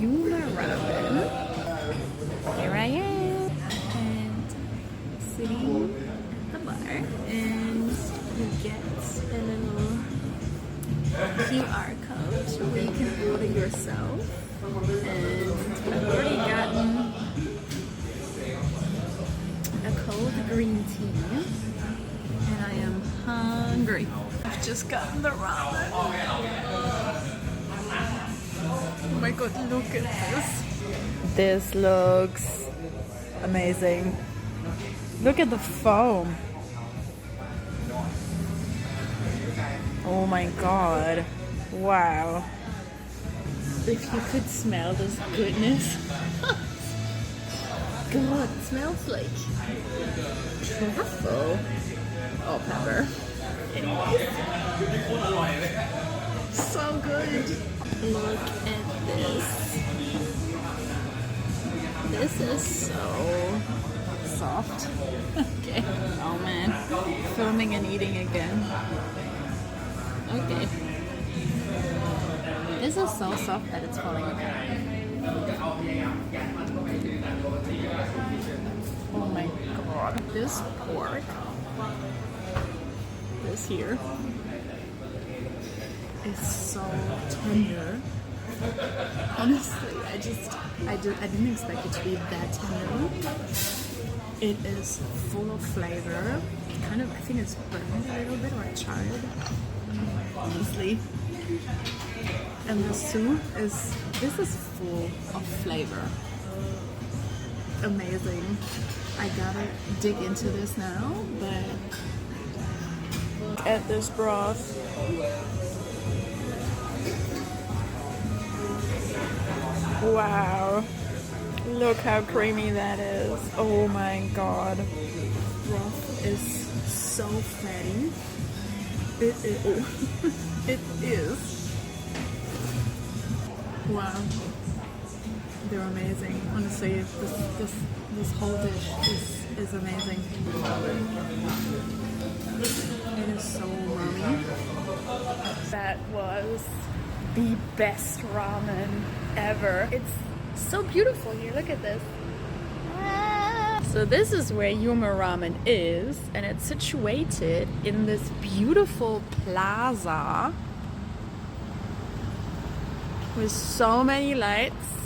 yume ramen. Here I am, and sitting at the bar, and you get a little QR code where you can order yourself. And I've already gotten a cold green tea, and I am hungry. I've just gotten the ramen. Oh my god, look at this. This looks amazing. Look at the foam. Oh my god. Wow. If you could smell this goodness. God, it smells like truffle. Oh, pepper. Anyways. So good. Look at this. This is so soft. Okay. Oh man. Filming and eating again. Okay. This is so soft that it's falling apart. Oh my god. This pork. This here is so tender. Honestly, I didn't expect it to be that tender. It is full of flavor. Kind of, I think it's burned a little bit or charred. Honestly. And the soup this is full of flavor. Amazing. I gotta dig into this now, but look at this broth. Wow. Look how creamy that is. Oh my god. Broth is so fatty. It is. Wow. They're amazing. Honestly, this whole dish is amazing. It is so yummy. That was the best ramen ever. It's so beautiful here. Look at this. So this is where Yume Ramen is, and it's situated in this beautiful plaza with so many lights.